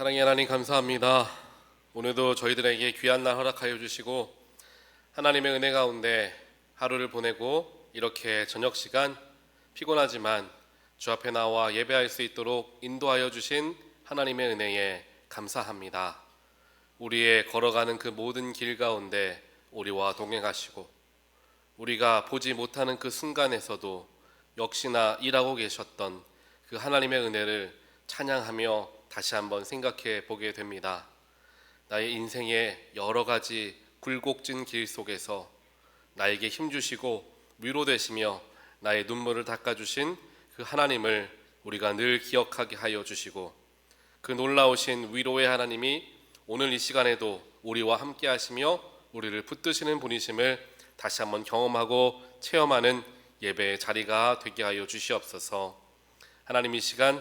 사랑의 하나님 감사합니다. 오늘도 저희들에게 귀한 날 허락하여 주시고 하나님의 은혜 가운데 하루를 보내고 이렇게 저녁 시간 피곤하지만 주 앞에 나와 예배할 수 있도록 인도하여 주신 하나님의 은혜에 감사합니다. 우리의 걸어가는 그 모든 길 가운데 우리와 동행하시고 우리가 보지 못하는 그 순간에서도 역시나 일하고 계셨던 그 하나님의 은혜를 찬양하며 다시 한번 생각해 보게 됩니다. 나의 인생의 여러 가지 굴곡진 길 속에서 나에게 힘주시고 위로되시며 나의 눈물을 닦아주신 그 하나님을 우리가 늘 기억하게 하여 주시고 그 놀라우신 위로의 하나님이 오늘 이 시간에도 우리와 함께 하시며 우리를 붙드시는 분이심을 다시 한번 경험하고 체험하는 예배의 자리가 되게 하여 주시옵소서. 하나님 이 시간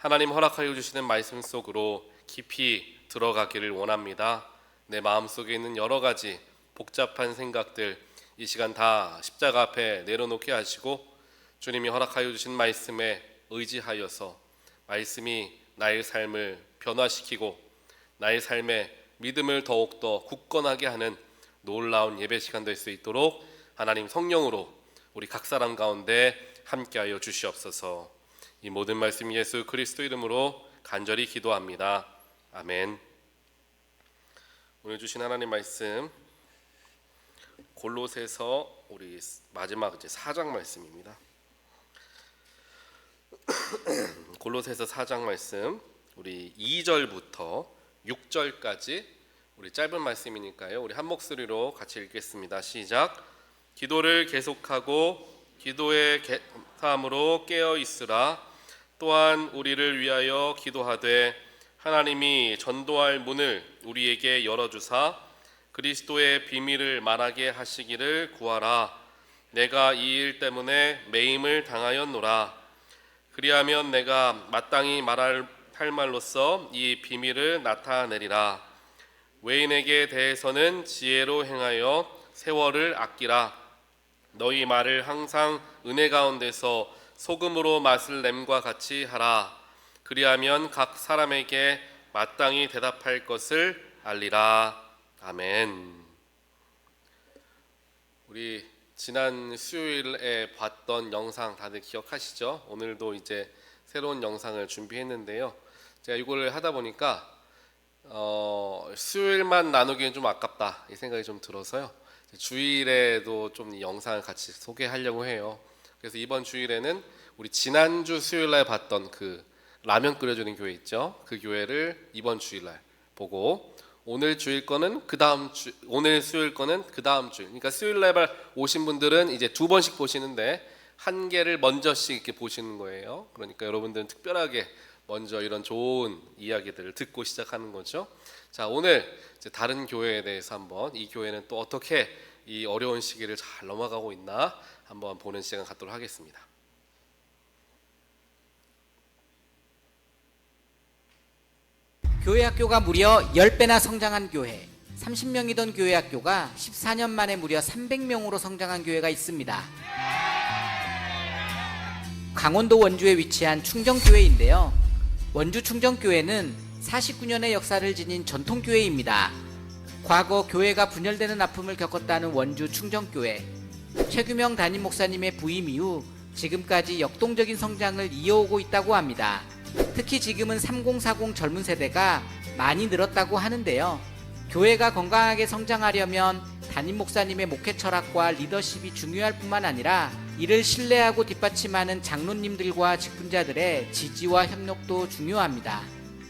하나님 허락하여 주시는 말씀 속으로 깊이 들어가기를 원합니다. 내 마음속에 있는 여러 가지 복잡한 생각들 이 시간 다 십자가 앞에 내려놓게 하시고 주님이 허락하여 주신 말씀에 의지하여서 말씀이 나의 삶을 변화시키고 나의 삶의 믿음을 더욱더 굳건하게 하는 놀라운 예배 시간 될 수 있도록 하나님 성령으로 우리 각 사람 가운데 함께하여 주시옵소서. 이 모든 말씀 예수 그리스도 이름으로 간절히 기도합니다. 아멘. 오늘 주신 하나님 말씀 골로새서 우리 마지막 이제 4장 말씀입니다. 골로새서 4장 말씀 우리 2절부터 6절까지 우리 짧은 말씀이니까요. 우리 한 목소리로 같이 읽겠습니다. 시작. 기도를 계속하고 기도의 감사함으로 깨어 있으라. 또한 우리를 위하여 기도하되 하나님이 전도할 문을 우리에게 열어주사 그리스도의 비밀을 말하게 하시기를 구하라. 내가 이 일 때문에 매임을 당하였노라. 그리하면 내가 마땅히 말할 말로써 이 비밀을 나타내리라. 외인에게 대해서는 지혜로 행하여 세월을 아끼라. 너희 말을 항상 은혜 가운데서 소금으로 맛을 냄과 같이 하라. 그리하면 각 사람에게 마땅히 대답할 것을 알리라. 아멘. 우리 지난 수요일에 봤던 영상 다들 기억하시죠? 오늘도 이제 새로운 영상을 준비했는데요. 제가 이걸 하다 보니까 수요일만 나누기는 좀 아깝다 이 생각이 좀 들어서요. 주일에도 좀 이 영상을 같이 소개하려고 해요. 그래서 이번 주일에는 우리 지난주 수요일날 봤던 그 라면 끓여주는 교회 있죠? 그 교회를 이번 주일날 보고 오늘 주일 거는 그 다음 주 오늘 수요일 거는 그 다음 주일. 그러니까 수요일날 오신 분들은 이제 두 번씩 보시는데 한 개를 먼저씩 이렇게 보시는 거예요. 그러니까 여러분들은 특별하게 먼저 이런 좋은 이야기들을 듣고 시작하는 거죠. 자, 오늘 이제 다른 교회에 대해서 한번 이 교회는 또 어떻게 이 어려운 시기를 잘 넘어가고 있나 한번 보는 시간 갖도록 하겠습니다. 교회 학교가 무려 10배나 성장한 교회, 30명이던 교회 학교가 14년 만에 무려 300명으로 성장한 교회가 있습니다. 강원도 원주에 위치한 충정교회인데요. 원주 충정교회는 49년의 역사를 지닌 전통교회입니다. 과거 교회가 분열되는 아픔을 겪었다는 원주 충정교회. 최규명 담임 목사님의 부임 이후 지금까지 역동적인 성장을 이어오고 있다고 합니다. 특히 지금은 3040 젊은 세대가 많이 늘었다고 하는데요. 교회가 건강하게 성장하려면 담임 목사님의 목회 철학과 리더십이 중요할 뿐만 아니라 이를 신뢰하고 뒷받침하는 장로님들과 직분자들의 지지와 협력도 중요합니다.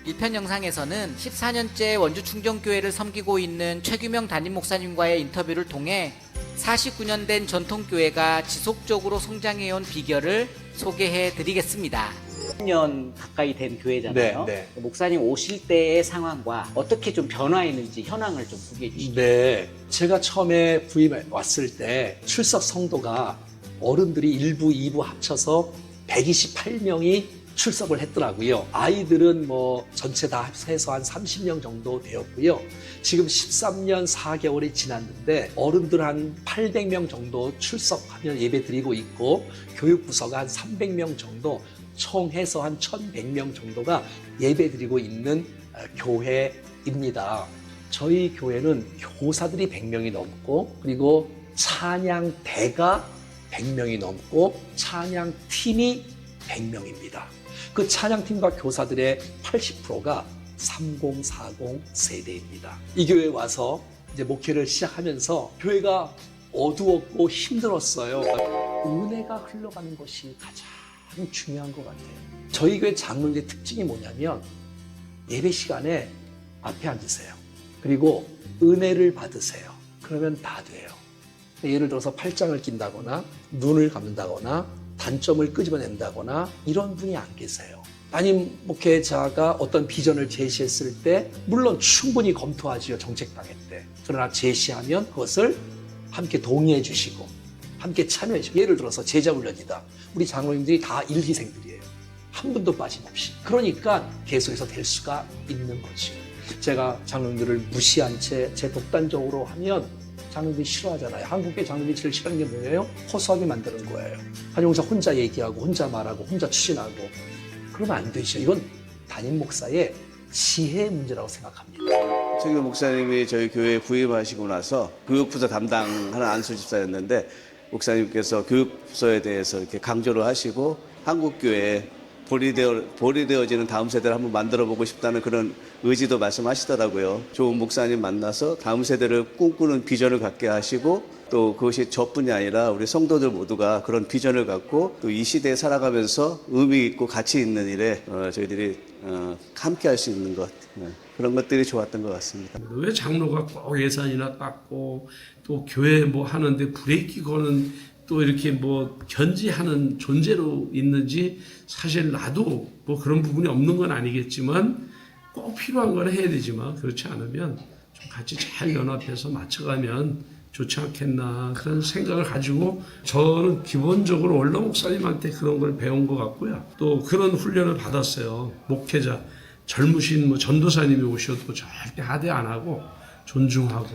1편 영상에서는 14년째 원주 충정교회를 섬기고 있는 최규명 담임 목사님과의 인터뷰를 통해 49년 된 전통교회가 지속적으로 성장해온 비결을 소개해 드리겠습니다. 10년 가까이 된 교회잖아요. 네. 목사님 오실 때의 상황과 어떻게 좀 변화했는지 현황을 좀 소개해 주시죠. 네. 제가 처음에 부임해 왔을 때 출석 성도가 어른들이 1부, 2부 합쳐서 128명이 출석을 했더라고요. 아이들은 뭐 전체 다 합해서 한 30명 정도 되었고요. 지금 13년 4개월이 지났는데 어른들 한 800명 정도 출석하면 예배 드리고 있고 교육부서가 한 300명 정도 총 해서 한 1,100명 정도가 예배드리고 있는 교회입니다. 저희 교회는 교사들이 100명이 넘고 그리고 찬양대가 100명이 넘고 찬양팀이 100명입니다. 그 찬양팀과 교사들의 80%가 3040 세대입니다. 이 교회에 와서 이제 목회를 시작하면서 교회가 어두웠고 힘들었어요. 은혜가 흘러가는 것이 가장 중요한 것 같아요. 저희 교회 장로님의 특징이 뭐냐면 예배 시간에 앞에 앉으세요. 그리고 은혜를 받으세요. 그러면 다 돼요. 예를 들어서 팔짱을 낀다거나 눈을 감는다거나 단점을 끄집어낸다거나 이런 분이 안 계세요. 담임 목회자가 어떤 비전을 제시했을 때 물론 충분히 검토하지요. 정책당회 때. 그러나 제시하면 그것을 함께 동의해 주시고 함께 참여해 주시고 예를 들어서 제자훈련이다. 우리 장로님들이 다 일기생들이에요. 한 분도 빠짐없이. 그러니까 계속해서 될 수가 있는 거죠. 제가 장로님들을 무시한 채 제 독단적으로 하면 장로님들이 싫어하잖아요. 한국의 장로님이 제일 싫어하는 게 뭐예요? 허수아비 만드는 거예요. 한용사 혼자 얘기하고 혼자 말하고 혼자 추진하고 그러면 안 되죠. 이건 담임 목사의 지혜의 문제라고 생각합니다. 최규 목사님이 저희 교회에 부임하시고 나서 교육부서 담당하는 안수 집사였는데 목사님께서 교육부서에 대해서 이렇게 강조를 하시고 한국교회에 볼이 되어지는 다음 세대를 한번 만들어 보고 싶다는 그런 의지도 말씀하시더라고요. 좋은 목사님 만나서 다음 세대를 꿈꾸는 비전을 갖게 하시고 또 그것이 저뿐이 아니라 우리 성도들 모두가 그런 비전을 갖고 또 이 시대에 살아가면서 의미 있고 가치 있는 일에 저희들이 함께 할 수 있는 것 그런 것들이 좋았던 것 같습니다. 왜 장로가 꼭 예산이나 깎고 또 교회 뭐 하는데 브레이크 거는 또 이렇게 뭐 견지하는 존재로 있는지 사실 나도 뭐 그런 부분이 없는 건 아니겠지만 꼭 필요한 건 해야 되지만 그렇지 않으면 좀 같이 잘 연합해서 맞춰가면 좋지 않겠나 그런 생각을 가지고 저는 기본적으로 원로 목사님한테 그런 걸 배운 것 같고요. 또 그런 훈련을 받았어요. 목회자 젊으신 뭐 전도사님이 오셔도 절대 하대 안 하고 존중하고.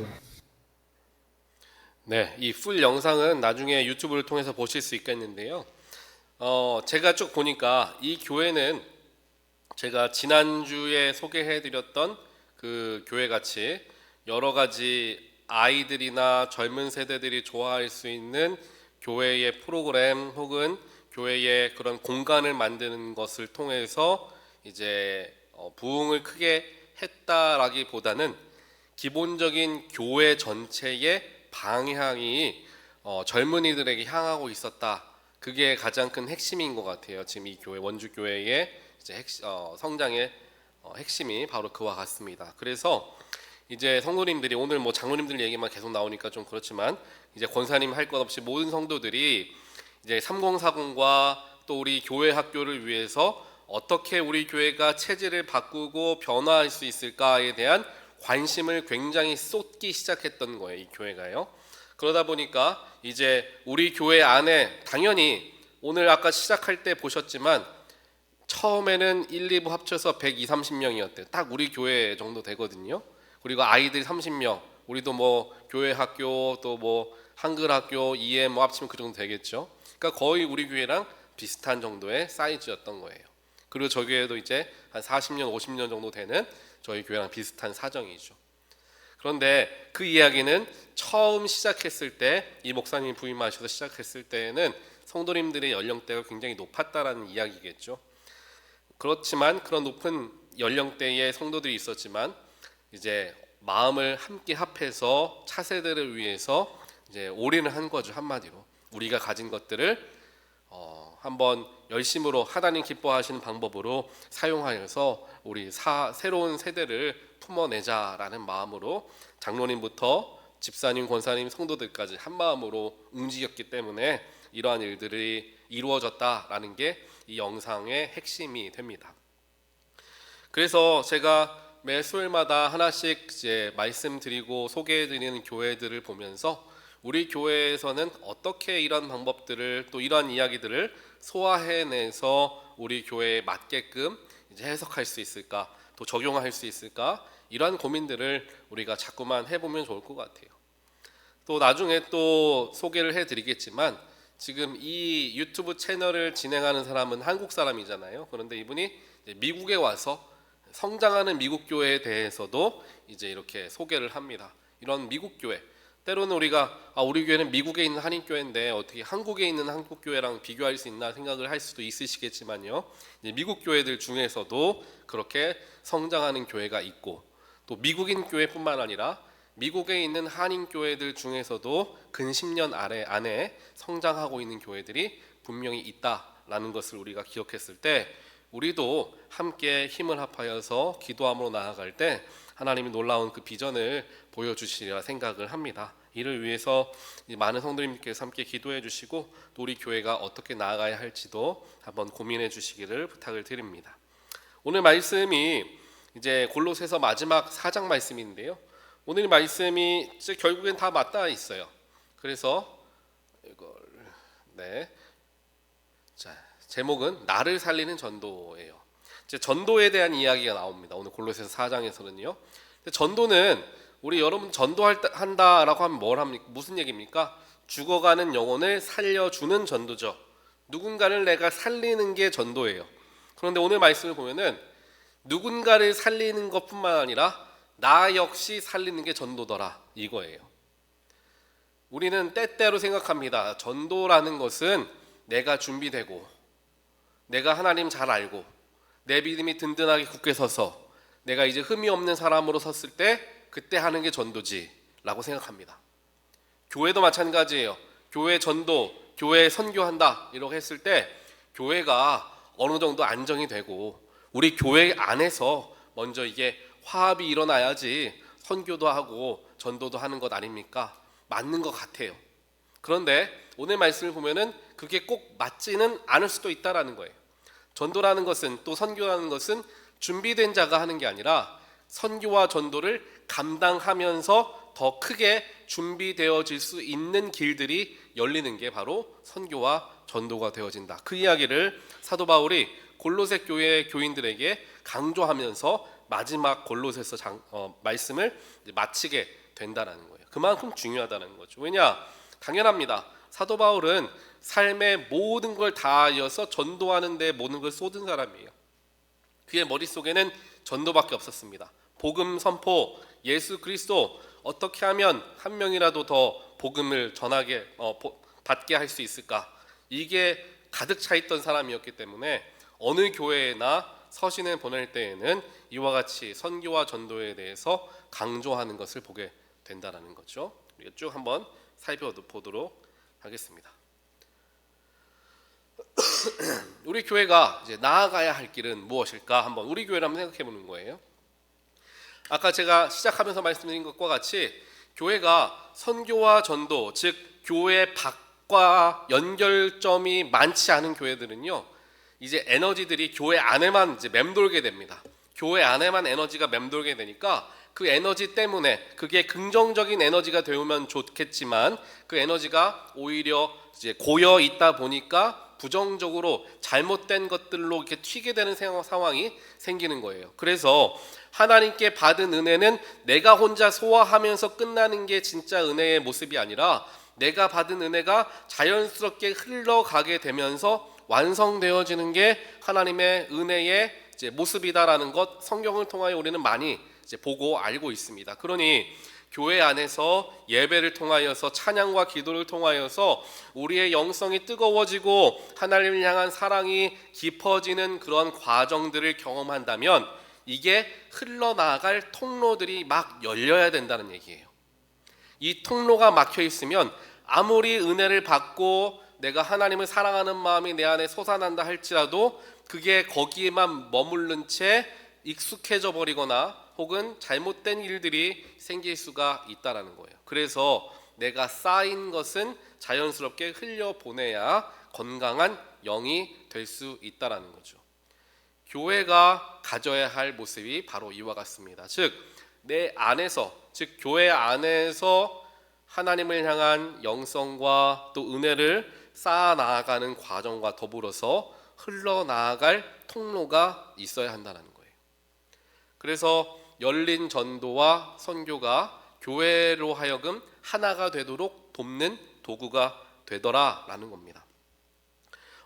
네, 이 풀 영상은 나중에 유튜브를 통해서 보실 수 있겠는데요. 제가 쭉 보니까 이 교회는 제가 지난주에 소개해드렸던 그 교회 같이 여러 가지 아이들이나 젊은 세대들이 좋아할 수 있는 교회의 프로그램 혹은 교회의 그런 공간을 만드는 것을 통해서 이제 부흥을 크게 했다라기보다는 기본적인 교회 전체의 방향이 젊은이들에게 향하고 있었다. 그게 가장 큰 핵심인 것 같아요. 지금 이 교회 원주 교회의 이제 성장의 핵심이 바로 그와 같습니다. 그래서 이제 성도님들이 오늘 뭐 장로님들 얘기만 계속 나오니까 좀 그렇지만 이제 권사님 할 것 없이 모든 성도들이 이제 3040과 또 우리 교회 학교를 위해서 어떻게 우리 교회가 체질을 바꾸고 변화할 수 있을까에 대한 관심을 굉장히 쏟기 시작했던 거예요. 이 교회가요. 그러다 보니까 이제 우리 교회 안에 당연히 오늘 아까 시작할 때 보셨지만 처음에는 1, 2부 합쳐서 120, 30명이었대요. 딱 우리 교회 정도 되거든요. 그리고 아이들 30명. 우리도 뭐 교회 학교 또 뭐 한글 학교, EM 뭐 합치면 그 정도 되겠죠. 그러니까 거의 우리 교회랑 비슷한 정도의 사이즈였던 거예요. 그리고 저희 교회도 이제 한 40년, 50년 정도 되는 저희 교회랑 비슷한 사정이죠. 그런데 그 이야기는 처음 시작했을 때 이 목사님이 부임하셔서 시작했을 때에는 성도님들의 연령대가 굉장히 높았다라는 이야기겠죠. 그렇지만 그런 높은 연령대의 성도들이 있었지만 이제 마음을 함께 합해서 차세대를 위해서 이제 올인을 한 거죠. 한마디로 우리가 가진 것들을 한번 열심으로 하나님 기뻐하시는 방법으로 사용하여서 우리 새로운 세대를 품어내자라는 마음으로 장로님부터 집사님, 권사님, 성도들까지 한 마음으로 움직였기 때문에 이러한 일들이 이루어졌다라는 게 이 영상의 핵심이 됩니다. 그래서 제가 매 수요일마다 하나씩 이제 말씀드리고 소개해드리는 교회들을 보면서 우리 교회에서는 어떻게 이런 방법들을 또 이러한 이야기들을 소화해내서 우리 교회에 맞게끔 이제 해석할 수 있을까, 또 적용할 수 있을까, 이러한 고민들을 우리가 자꾸만 해보면 좋을 것 같아요. 또 나중에 또 소개를 해드리겠지만 지금 이 유튜브 채널을 진행하는 사람은 한국 사람이잖아요. 그런데 이분이 이제 미국에 와서 성장하는 미국 교회에 대해서도 이제 이렇게 소개를 합니다. 이런 미국 교회, 때로는 우리가 우리 교회는 미국에 있는 한인 교회인데 어떻게 한국에 있는 한국 교회랑 비교할 수 있나 생각을 할 수도 있으시겠지만요. 이제 미국 교회들 중에서도 그렇게 성장하는 교회가 있고, 또 미국인 교회뿐만 아니라 미국에 있는 한인 교회들 중에서도 근 10년 안에 성장하고 있는 교회들이 분명히 있다라는 것을 우리가 기억했을 때, 우리도 함께 힘을 합하여서 기도함으로 나아갈 때 하나님이 놀라운 그 비전을 보여주시리라 생각을 합니다. 이를 위해서 많은 성도님께서 함께 기도해 주시고, 또 우리 교회가 어떻게 나아가야 할지도 한번 고민해 주시기를 부탁을 드립니다. 오늘 말씀이 이제 골로새서 마지막 4장 말씀인데요. 오늘 말씀이 결국엔 다 맞닿아 있어요. 그래서 이걸 제목은 나를 살리는 전도예요. 이제 전도에 대한 이야기가 나옵니다. 오늘 골로새서 4장에서는요. 전도는 우리 여러분 전도한다라고 하면 무슨 얘기입니까? 죽어가는 영혼을 살려주는 전도죠. 누군가를 내가 살리는 게 전도예요. 그런데 오늘 말씀을 보면은 누군가를 살리는 것뿐만 아니라 나 역시 살리는 게 전도더라, 이거예요. 우리는 때때로 생각합니다. 전도라는 것은 내가 준비되고, 내가 하나님 잘 알고, 내 믿음이 든든하게 굳게 서서 내가 이제 흠이 없는 사람으로 섰을 때 그때 하는 게 전도지 라고 생각합니다. 교회도 마찬가지예요. 교회 전도, 교회 선교한다 이렇게 했을 때 교회가 어느 정도 안정이 되고, 우리 교회 안에서 먼저 이게 화합이 일어나야지 선교도 하고 전도도 하는 것 아닙니까? 맞는 것 같아요. 그런데 오늘 말씀을 보면은 그게 꼭 맞지는 않을 수도 있다라는 거예요. 전도라는 것은, 또 선교라는 것은 준비된 자가 하는 게 아니라 선교와 전도를 감당하면서 더 크게 준비되어질 수 있는 길들이 열리는 게 바로 선교와 전도가 되어진다. 그 이야기를 사도 바울이 골로새 교회 교인들에게 강조하면서 마지막 골로새서 말씀을 마치게 된다는 거예요. 그만큼 중요하다는 거죠. 왜냐? 당연합니다. 사도 바울은 삶의 모든 걸 다하여서 전도하는 데 모든 걸 쏟은 사람이에요. 그의 머릿속에는 전도밖에 없었습니다. 복음 선포, 예수 그리스도, 어떻게 하면 한 명이라도 더 복음을 전하게 받게 할 수 있을까? 이게 가득 차 있던 사람이었기 때문에 어느 교회나 서신을 보낼 때에는 이와 같이 선교와 전도에 대해서 강조하는 것을 보게 된다는 거죠. 우리가 쭉 한번 살펴보도록 하겠습니다. 우리 교회가 이제 나아가야 할 길은 무엇일까? 한번 우리 교회를 한번 생각해 보는 거예요. 아까 제가 시작하면서 말씀드린 것과 같이 교회가 선교와 전도, 즉 교회 밖과 연결점이 많지 않은 교회들은요, 이제 에너지들이 교회 안에만 이제 맴돌게 됩니다. 교회 안에만 에너지가 맴돌게 되니까 그 에너지 때문에, 그게 긍정적인 에너지가 되면 좋겠지만 그 에너지가 오히려 이제 고여 있다 보니까 부정적으로 잘못된 것들로 이렇게 튀게 되는 상황이 생기는 거예요. 그래서 하나님께 받은 은혜는 내가 혼자 소화하면서 끝나는 게 진짜 은혜의 모습이 아니라, 내가 받은 은혜가 자연스럽게 흘러가게 되면서 완성되어지는 게 하나님의 은혜의 이제 모습이다라는 것, 성경을 통하여 우리는 많이 이제 보고 알고 있습니다. 그러니 교회 안에서 예배를 통하여서, 찬양과 기도를 통하여서 우리의 영성이 뜨거워지고 하나님을 향한 사랑이 깊어지는 그런 과정들을 경험한다면 이게 흘러나갈 통로들이 막 열려야 된다는 얘기예요. 이 통로가 막혀 있으면 아무리 은혜를 받고 내가 하나님을 사랑하는 마음이 내 안에 솟아난다 할지라도 그게 거기에만 머무른 채 익숙해져 버리거나 혹은 잘못된 일들이 생길 수가 있다라는 거예요. 그래서 내가 쌓인 것은 자연스럽게 흘려보내야 건강한 영이 될 수 있다라는 거죠. 교회가 가져야 할 모습이 바로 이와 같습니다. 즉, 내 안에서, 즉 교회 안에서 하나님을 향한 영성과 또 은혜를 쌓아 나아가는 과정과 더불어서 흘러나아갈 통로가 있어야 한다는 거예요. 그래서 열린 전도와 선교가 교회로 하여금 하나가 되도록 돕는 도구가 되더라라는 겁니다.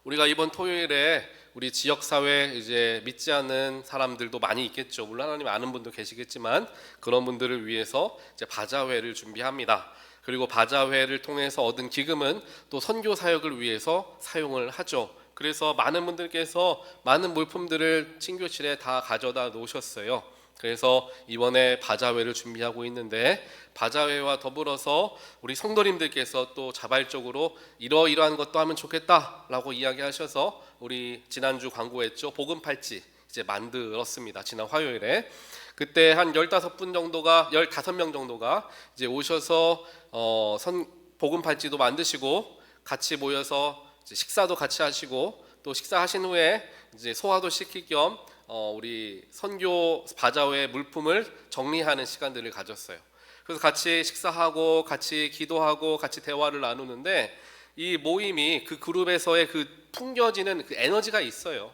우리가 이번 토요일에 우리 지역사회 이제 믿지 않는 사람들도 많이 있겠죠. 물론 하나님 아는 분도 계시겠지만 그런 분들을 위해서 이제 바자회를 준비합니다. 그리고 바자회를 통해서 얻은 기금은 또 선교 사역을 위해서 사용을 하죠. 그래서 많은 분들께서 많은 물품들을 친교실에 다 가져다 놓으셨어요. 그래서 이번에 바자회를 준비하고 있는데 바자회와 더불어서 우리 성도님들께서 또 자발적으로 이러이러한 것도 하면 좋겠다라고 이야기하셔서 우리 지난주 광고했죠. 복음 팔찌 이제 만들었습니다. 지난 화요일에. 그때 한 15분 정도가 15명 정도가 이제 오셔서 복음 팔찌도 만드시고 같이 모여서 이제 식사도 같이 하시고 또 식사하신 후에 이제 소화도 시킬 겸 우리 선교 바자회 물품을 정리하는 시간들을 가졌어요. 그래서 같이 식사하고 같이 기도하고 같이 대화를 나누는데 이 모임이 그 그룹에서의 그 풍겨지는 그 에너지가 있어요.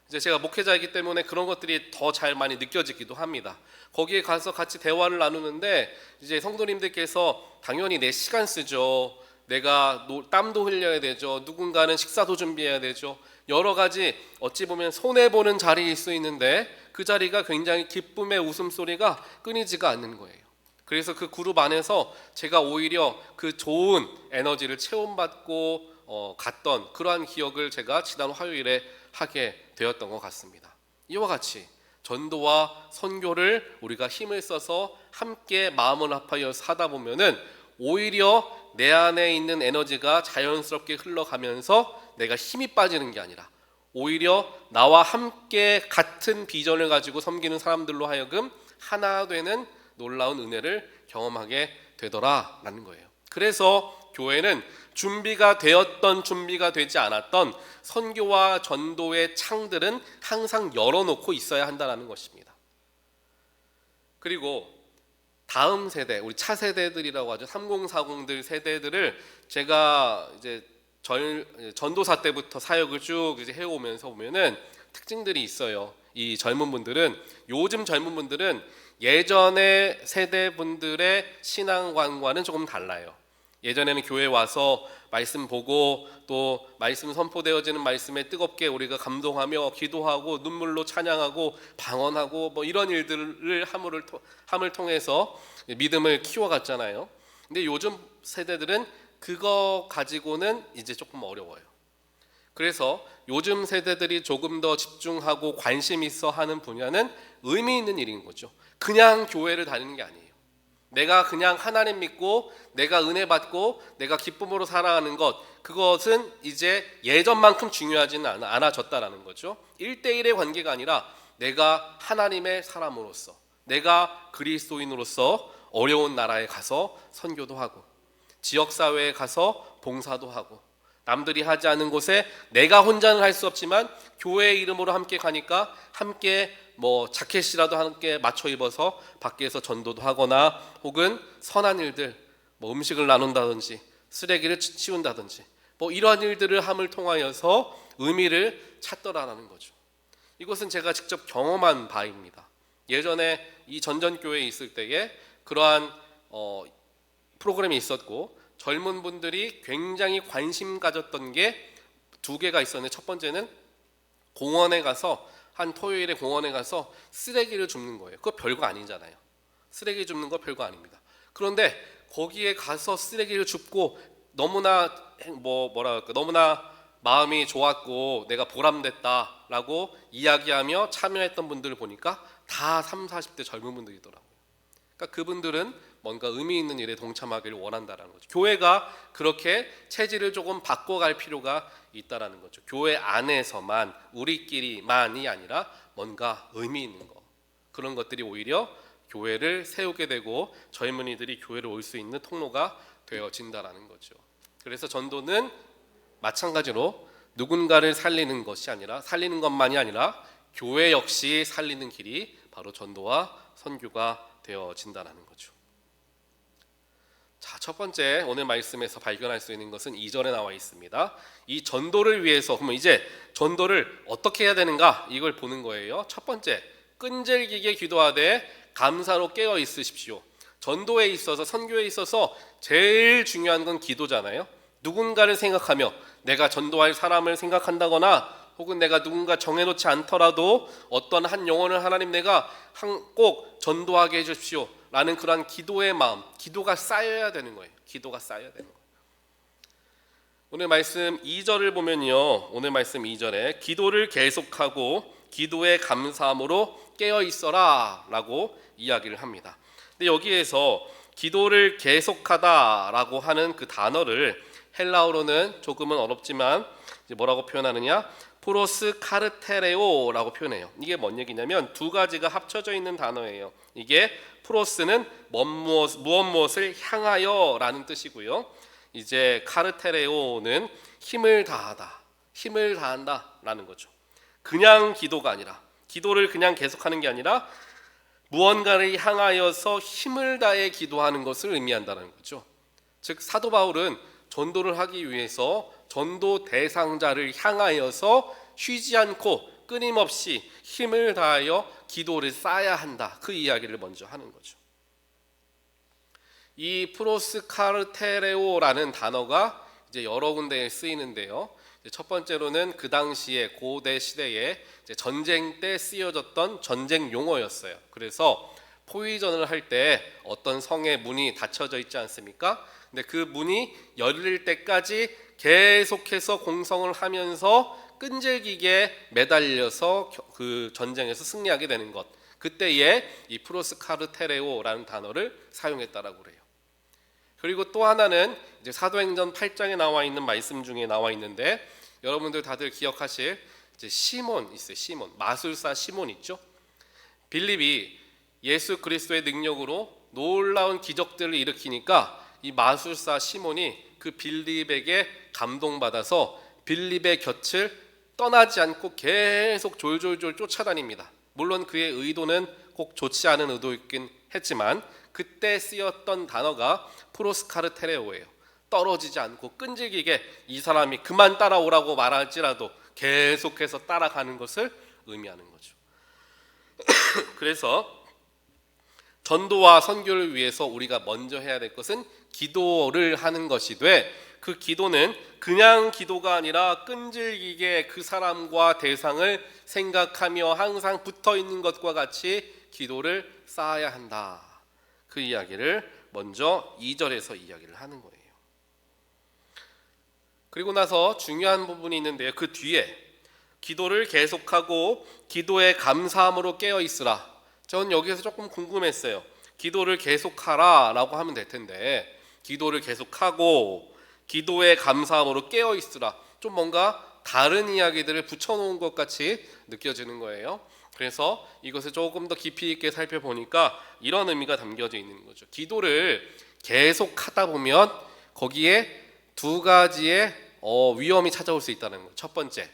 이제 제가 목회자이기 때문에 그런 것들이 더 잘 많이 느껴지기도 합니다. 거기에 가서 같이 대화를 나누는데 이제 성도님들께서 당연히 내 시간 쓰죠. 내가 땀도 흘려야 되죠. 누군가는 식사도 준비해야 되죠. 여러 가지 어찌 보면 손해보는 자리일 수 있는데 그 자리가 굉장히 기쁨의 웃음소리가 끊이지가 않는 거예요. 그래서 그 그룹 안에서 제가 오히려 그 좋은 에너지를 체험받고 갔던 그러한 기억을 제가 지난 화요일에 하게 되었던 것 같습니다. 이와 같이 전도와 선교를 우리가 힘을 써서 함께 마음을 합하여서 하다 보면은 오히려 내 안에 있는 에너지가 자연스럽게 흘러가면서 내가 힘이 빠지는 게 아니라 오히려 나와 함께 같은 비전을 가지고 섬기는 사람들로 하여금 하나 되는 놀라운 은혜를 경험하게 되더라라는 거예요. 그래서 교회는 준비가 되었던 준비가 되지 않았던 선교와 전도의 창들은 항상 열어놓고 있어야 한다는 것입니다. 그리고 다음 세대, 우리 차세대들이라고 하죠. 3040들 세대들을 제가 이제 전도사 때부터 사역을 쭉 이제 해오면서 보면은 특징들이 있어요. 이 젊은 분들은 요즘 젊은 분들은 예전의 세대분들의 신앙관과는 조금 달라요. 예전에는 교회 와서 말씀 보고 또 말씀 선포되어지는 말씀에 뜨겁게 우리가 감동하며 기도하고 눈물로 찬양하고 방언하고 뭐 이런 일들을 함을 통해서 믿음을 키워갔잖아요. 근데 요즘 세대들은 그거 가지고는 이제 조금 어려워요. 그래서 요즘 세대들이 조금 더 집중하고 관심 있어 하는 분야는 의미 있는 일인 거죠. 그냥 교회를 다니는 게 아니에요. 내가 그냥 하나님 믿고 내가 은혜 받고 내가 기쁨으로 살아가는 것, 그것은 이제 예전만큼 중요하지는 않아졌다라는 거죠. 1대1의 관계가 아니라 내가 하나님의 사람으로서, 내가 그리스도인으로서 어려운 나라에 가서 선교도 하고 지역사회에 가서 봉사도 하고 남들이 하지 않은 곳에 내가 혼자는 할 수 없지만 교회의 이름으로 함께 가니까 함께 뭐 자켓이라도 함께 맞춰 입어서 밖에서 전도도 하거나 혹은 선한 일들, 뭐 음식을 나눈다든지 쓰레기를 치운다든지 뭐 이러한 일들을 함을 통하여서 의미를 찾더라라는 거죠. 이것은 제가 직접 경험한 바입니다. 예전에 이 전전교회에 있을 때에 그러한 프로그램이 있었고 젊은 분들이 굉장히 관심 가졌던 게 두 개가 있었는데 첫 번째는 공원에 가서 한 토요일에 공원에 가서 쓰레기를 줍는 거예요. 그거 별거 아니잖아요. 쓰레기 줍는 거 별거 아닙니다. 그런데 거기에 가서 쓰레기를 줍고 너무나 너무나 마음이 좋았고 내가 보람됐다라고 이야기하며 참여했던 분들을 보니까 다 30, 40대 젊은 분들이더라고요. 그러니까 그분들은 뭔가 의미 있는 일에 동참하기를 원한다라는 거죠. 교회가 그렇게 체질을 조금 바꿔갈 필요가 있다라는 거죠. 교회 안에서만 우리끼리만이 아니라 뭔가 의미 있는 거, 그런 것들이 오히려 교회를 세우게 되고 젊은이들이 교회를 올 수 있는 통로가 되어진다라는 거죠. 그래서 전도는 마찬가지로 누군가를 살리는 것이 아니라 살리는 것만이 아니라 교회 역시 살리는 길이 바로 전도와 선교가 되어진다는 거죠. 자, 첫 번째 오늘 말씀에서 발견할 수 있는 것은 2절에 나와 있습니다. 이 전도를 위해서, 그러면 이제 전도를 어떻게 해야 되는가 이걸 보는 거예요. 첫 번째, 끈질기게 기도하되 감사로 깨어 있으십시오. 전도에 있어서 선교에 있어서 제일 중요한 건 기도잖아요. 누군가를 생각하며 내가 전도할 사람을 생각한다거나 혹은 내가 누군가 정해놓지 않더라도 어떤 한 영혼을 하나님 내가 꼭 전도하게 해주십시오 라는 그러한 기도의 마음, 기도가 쌓여야 되는 거예요. 기도가 쌓여야 되는 거예요. 오늘 말씀 2절을 보면요, 오늘 말씀 2절에 기도를 계속하고 기도에 감사함으로 깨어 있어라 라고 이야기를 합니다. 근데 여기에서 기도를 계속하다 라고 하는 그 단어를 헬라어로는 조금은 어렵지만 이제 뭐라고 표현하느냐, 프로스 카르테레오 라고 표현해요. 이게 뭔 얘기냐면 두 가지가 합쳐져 있는 단어예요. 이게 프로스는 무엇을 향하여 라는 뜻이고요, 이제 카르테레오는 힘을 다하다, 힘을 다한다 라는 거죠. 그냥 기도가 아니라, 기도를 그냥 계속하는 게 아니라 무언가를 향하여서 힘을 다해 기도하는 것을 의미한다는 거죠. 즉 사도 바울은 전도를 하기 위해서 전도 대상자를 향하여서 쉬지 않고 끊임없이 힘을 다하여 기도를 쌓아야 한다, 그 이야기를 먼저 하는 거죠. 이 프로스카르테레오라는 단어가 이제 여러 군데에 쓰이는데요, 첫 번째로는 그 당시에 고대 시대에 이제 전쟁 때 쓰여졌던 전쟁 용어였어요. 그래서 포위전을 할 때 어떤 성의 문이 닫혀져 있지 않습니까? 근데 그 문이 열릴 때까지 계속해서 공성을 하면서 끈질기게 매달려서 그 전쟁에서 승리하게 되는 것, 그때에 이 프로스카르테레오라는 단어를 사용했다라고 그래요. 그리고 또 하나는 이제 사도행전 8장에 나와 있는 말씀 중에 나와 있는데, 여러분들 다들 기억하실 이제 시몬 있어요. 시몬, 마술사 시몬 있죠. 빌립이 예수 그리스도의 능력으로 놀라운 기적들을 일으키니까 이 마술사 시몬이 그 빌립에게 감동받아서 빌립의 곁을 떠나지 않고 계속 졸졸졸 쫓아다닙니다. 물론 그의 의도는 꼭 좋지 않은 의도였긴 했지만 그때 쓰였던 단어가 프로스카르테레오예요. 떨어지지 않고 끈질기게 이 사람이 그만 따라오라고 말할지라도 계속해서 따라가는 것을 의미하는 거죠. 그래서 전도와 선교를 위해서 우리가 먼저 해야 될 것은 기도를 하는 것이 돼, 그 기도는 그냥 기도가 아니라 끈질기게 그 사람과 대상을 생각하며 항상 붙어 있는 것과 같이 기도를 쌓아야 한다, 그 이야기를 먼저 2절에서 이야기를 하는 거예요. 그리고 나서 중요한 부분이 있는데요, 그 뒤에 기도를 계속하고 기도에 감사함으로 깨어 있으라. 전 여기에서 조금 궁금했어요. 기도를 계속하라 라고 하면 될 텐데 기도를 계속하고 기도에 감사함으로 깨어 있으라, 좀 뭔가 다른 이야기들을 붙여놓은 것 같이 느껴지는 거예요. 그래서 이것을 조금 더 깊이 있게 살펴보니까 이런 의미가 담겨져 있는 거죠. 기도를 계속하다 보면 거기에 두 가지의 위험이 찾아올 수 있다는 거예요. 첫 번째,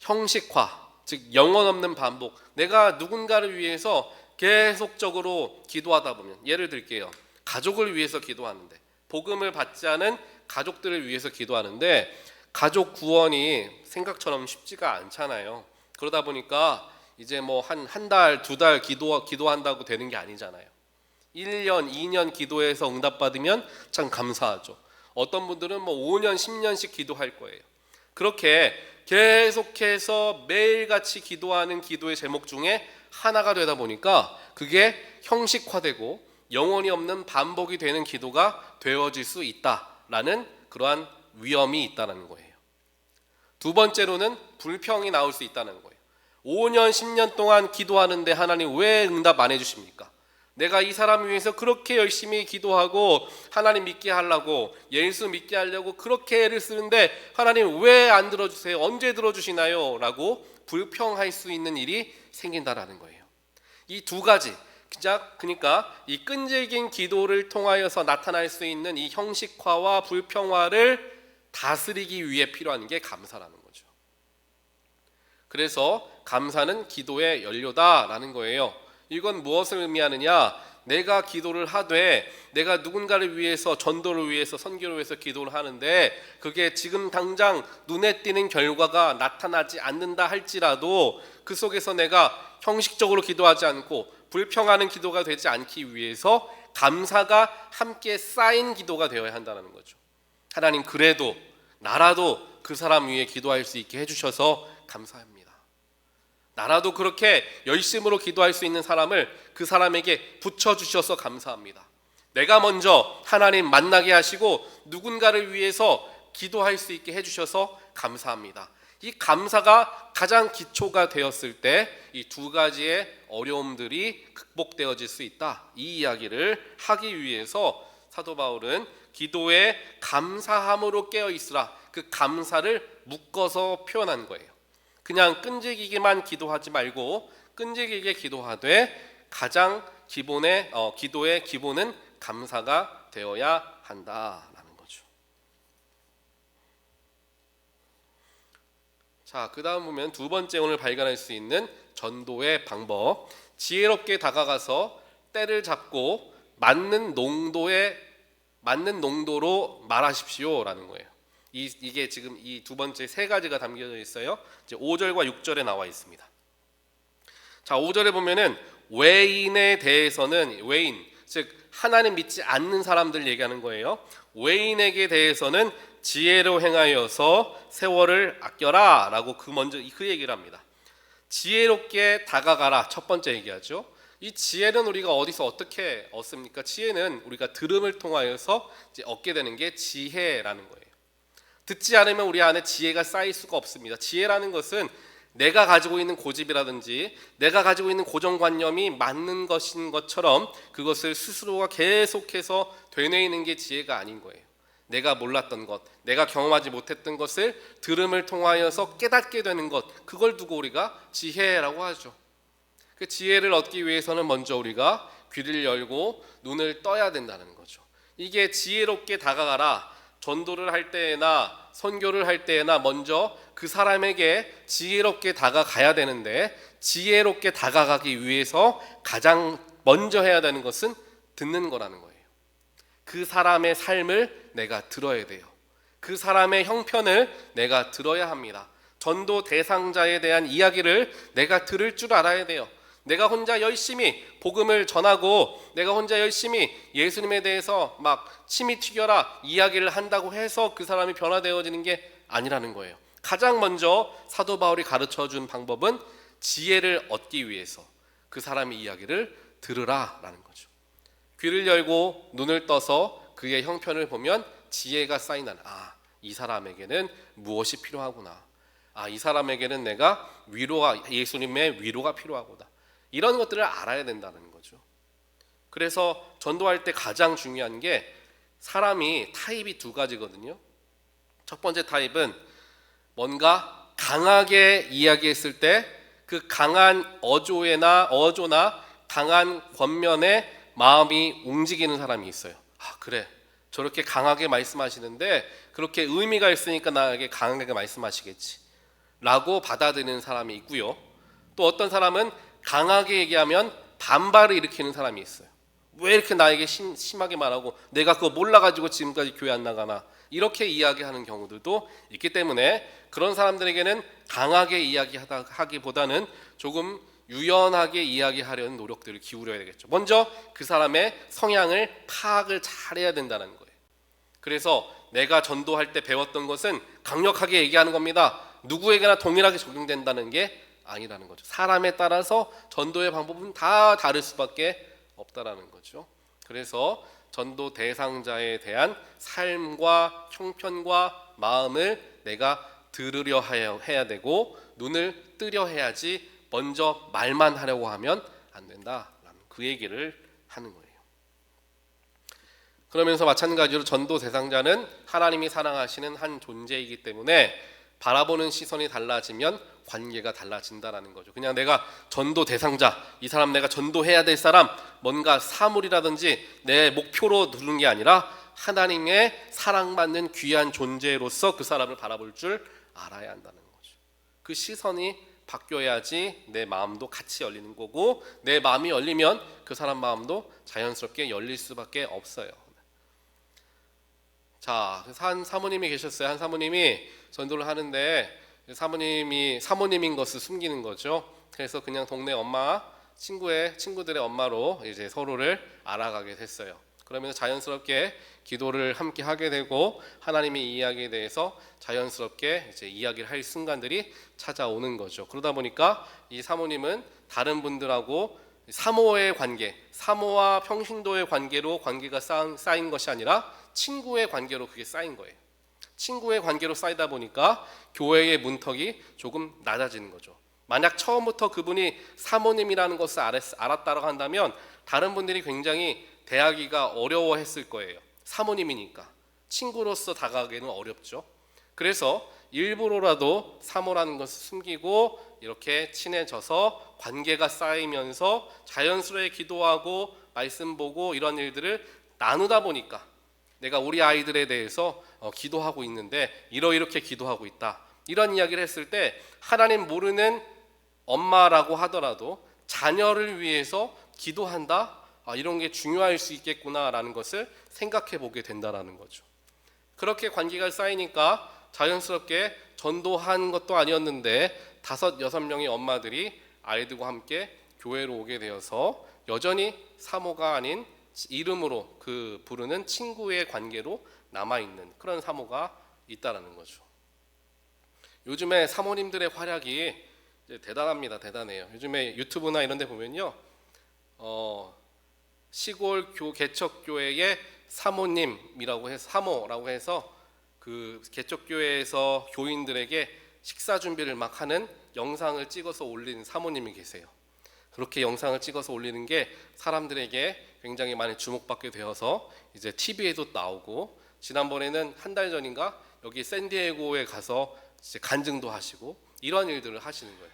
형식화, 즉 영혼 없는 반복. 내가 누군가를 위해서 계속적으로 기도하다 보면, 예를 들게요, 가족을 위해서 기도하는데, 복음을 받지 않은 가족들을 위해서 기도하는데 가족 구원이 생각처럼 쉽지가 않잖아요. 그러다 보니까 이제 뭐 한 달, 두 달 기도한다고 되는 게 아니잖아요. 1년, 2년 기도해서 응답받으면 참 감사하죠. 어떤 분들은 뭐 5년, 10년씩 기도할 거예요. 그렇게 계속해서 매일같이 기도하는 기도의 제목 중에 하나가 되다 보니까 그게 형식화되고 영혼이 없는 반복이 되는 기도가 되어질 수 있다라는 그러한 위험이 있다는 거예요. 두 번째로는 불평이 나올 수 있다는 거예요. 5년, 10년 동안 기도하는데 하나님 왜 응답 안 해주십니까? 내가 이 사람을 위해서 그렇게 열심히 기도하고 하나님 믿게 하려고, 예수 믿게 하려고 그렇게 애를 쓰는데 하나님 왜 안 들어주세요? 언제 들어주시나요? 라고 불평할 수 있는 일이 생긴다라는 거예요. 이 두 가지, 그러니까 이 끈질긴 기도를 통하여서 나타날 수 있는 이 형식화와 불평화를 다스리기 위해 필요한 게 감사라는 거죠. 그래서 감사는 기도의 연료다라는 거예요. 이건 무엇을 의미하느냐? 내가 기도를 하되, 내가 누군가를 위해서, 전도를 위해서, 선교를 위해서 기도를 하는데 그게 지금 당장 눈에 띄는 결과가 나타나지 않는다 할지라도 그 속에서 내가 형식적으로 기도하지 않고 불평하는 기도가 되지 않기 위해서 감사가 함께 쌓인 기도가 되어야 한다는 거죠. 하나님 그래도 나라도 그 사람 위해 기도할 수 있게 해주셔서 감사합니다. 나라도 그렇게 열심으로 기도할 수 있는 사람을 그 사람에게 붙여주셔서 감사합니다. 내가 먼저 하나님 만나게 하시고 누군가를 위해서 기도할 수 있게 해주셔서 감사합니다. 이 감사가 가장 기초가 되었을 때 이 두 가지의 어려움들이 극복되어질 수 있다. 이 이야기를 하기 위해서 사도 바울은 기도에 감사함으로 깨어 있으라, 그 감사를 묶어서 표현한 거예요. 그냥 끈질기게만 기도하지 말고 끈질기게 기도하되 가장 기본의 기도의 기본은 감사가 되어야 한다라는 거죠. 자, 그 다음 보면 두 번째 오늘 발견할 수 있는 전도의 방법, 지혜롭게 다가가서 때를 잡고 맞는 농도로 말하십시오라는 거예요. 이게 지금 이 두 번째 세 가지가 담겨져 있어요. 이제 5절과 6절에 나와 있습니다. 자, 5절에 보면은 외인에 대해서는, 외인 즉 하나님 믿지 않는 사람들 얘기하는 거예요. 외인에게 대해서는 지혜로 행하여서 세월을 아껴라 라고 그 얘기를 합니다. 지혜롭게 다가가라, 첫 번째 얘기하죠. 이 지혜는 우리가 어디서 어떻게 얻습니까? 지혜는 우리가 들음을 통하여서 이제 얻게 되는 게 지혜라는 거예요. 듣지 않으면 우리 안에 지혜가 쌓일 수가 없습니다. 지혜라는 것은 내가 가지고 있는 고집이라든지 내가 가지고 있는 고정관념이 맞는 것인 것처럼 그것을 스스로가 계속해서 되뇌이는 게 지혜가 아닌 거예요. 내가 몰랐던 것, 내가 경험하지 못했던 것을 들음을 통하여서 깨닫게 되는 것, 그걸 두고 우리가 지혜라고 하죠. 그 지혜를 얻기 위해서는 먼저 우리가 귀를 열고 눈을 떠야 된다는 거죠. 이게 지혜롭게 다가가라, 전도를 할 때나 선교를 할 때나 먼저 그 사람에게 지혜롭게 다가가야 되는데, 지혜롭게 다가가기 위해서 가장 먼저 해야 되는 것은 듣는 거라는 거예요. 그 사람의 삶을 내가 들어야 돼요. 그 사람의 형편을 내가 들어야 합니다. 전도 대상자에 대한 이야기를 내가 들을 줄 알아야 돼요. 내가 혼자 열심히 복음을 전하고 내가 혼자 열심히 예수님에 대해서 막 침이 튀겨라 이야기를 한다고 해서 그 사람이 변화되어지는 게 아니라는 거예요. 가장 먼저 사도 바울이 가르쳐준 방법은 지혜를 얻기 위해서 그 사람의 이야기를 들으라라는 거죠. 귀를 열고 눈을 떠서 그의 형편을 보면 지혜가 쌓인다는, 이 사람에게는 무엇이 필요하구나. 이 사람에게는 내가 예수님의 위로가 필요하구나. 이런 것들을 알아야 된다는 거죠. 그래서 전도할 때 가장 중요한 게 사람이 타입이 두 가지거든요. 첫 번째 타입은 뭔가 강하게 이야기했을 때 그 강한 어조나 강한 권면에 마음이 움직이는 사람이 있어요. 그래, 저렇게 강하게 말씀하시는데 그렇게 의미가 있으니까 나에게 강하게 말씀하시겠지 라고 받아들이는 사람이 있고요. 또 어떤 사람은 강하게 얘기하면 반발을 일으키는 사람이 있어요. 왜 이렇게 나에게 심하게 말하고 내가 그거 몰라가지고 지금까지 교회 안 나가나, 이렇게 이야기하는 경우들도 있기 때문에 그런 사람들에게는 강하게 이야기하기보다는 조금 유연하게 이야기하려는 노력들을 기울여야 되겠죠. 먼저 그 사람의 성향을 파악을 잘해야 된다는 거예요. 그래서 내가 전도할 때 배웠던 것은 강력하게 얘기하는 겁니다. 누구에게나 동일하게 적용된다는 게 아니라는 거죠. 사람에 따라서 전도의 방법은 다 다를 수밖에 없다라는 거죠. 그래서 전도 대상자에 대한 삶과 형편과 마음을 내가 들으려 해야 되고 눈을 뜨려 해야지 먼저 말만 하려고 하면 안 된다라는 그 얘기를 하는 거예요. 그러면서 마찬가지로 전도 대상자는 하나님이 사랑하시는 한 존재이기 때문에 바라보는 시선이 달라지면 관계가 달라진다라는 거죠. 그냥 내가 전도 대상자, 이 사람 내가 전도해야 될 사람, 뭔가 사물이라든지 내 목표로 두는 게 아니라 하나님의 사랑받는 귀한 존재로서 그 사람을 바라볼 줄 알아야 한다는 거죠. 그 시선이 바뀌어야지 내 마음도 같이 열리는 거고, 내 마음이 열리면 그 사람 마음도 자연스럽게 열릴 수밖에 없어요. 자, 한 사모님이 계셨어요. 한 사모님이 전도를 하는데 사모님인 것을 숨기는 거죠. 그래서 그냥 동네 엄마, 친구들의 엄마로 이제 서로를 알아가게 됐어요. 그러면서 자연스럽게 기도를 함께 하게 되고 하나님의 이야기에 대해서 자연스럽게 이제 이야기를 할 순간들이 찾아오는 거죠. 그러다 보니까 이 사모님은 다른 분들하고 사모의 관계, 사모와 평신도의 관계로 관계가 쌓인 것이 아니라 친구의 관계로 그게 쌓인 거예요. 친구의 관계로 쌓이다 보니까 교회의 문턱이 조금 낮아지는 거죠. 만약 처음부터 그분이 사모님이라는 것을 알았다고 한다면 다른 분들이 굉장히 대하기가 어려워했을 거예요. 사모님이니까 친구로서 다가가기는 어렵죠. 그래서 일부러라도 사모라는 것을 숨기고 이렇게 친해져서 관계가 쌓이면서 자연스레 기도하고 말씀 보고 이런 일들을 나누다 보니까 내가 우리 아이들에 대해서 기도하고 있는데 이렇게 기도하고 있다, 이런 이야기를 했을 때 하나님 모르는 엄마라고 하더라도 자녀를 위해서 기도한다, 이런 게 중요할 수 있겠구나라는 것을 생각해 보게 된다라는 거죠. 그렇게 관계가 쌓이니까 자연스럽게 전도한 것도 아니었는데 5, 6명의 엄마들이 아이들과 함께 교회로 오게 되어서 여전히 사모가 아닌 이름으로 그 부르는 친구의 관계로 남아있는 그런 사모가 있다라는 거죠. 요즘에 사모님들의 활약이 대단합니다. 대단해요. 요즘에 유튜브나 이런 데 보면요, 시골 개척교회의 사모님이라고 해서 사모라고 해서 그 개척교회에서 교인들에게 식사 준비를 막 하는 영상을 찍어서 올리는 사모님이 계세요. 그렇게 영상을 찍어서 올리는 게 사람들에게 굉장히 많이 주목받게 되어서 이제 TV에도 나오고, 지난번에는 한 달 전인가 여기 샌디에고에 가서 이제 간증도 하시고 이런 일들을 하시는 거예요.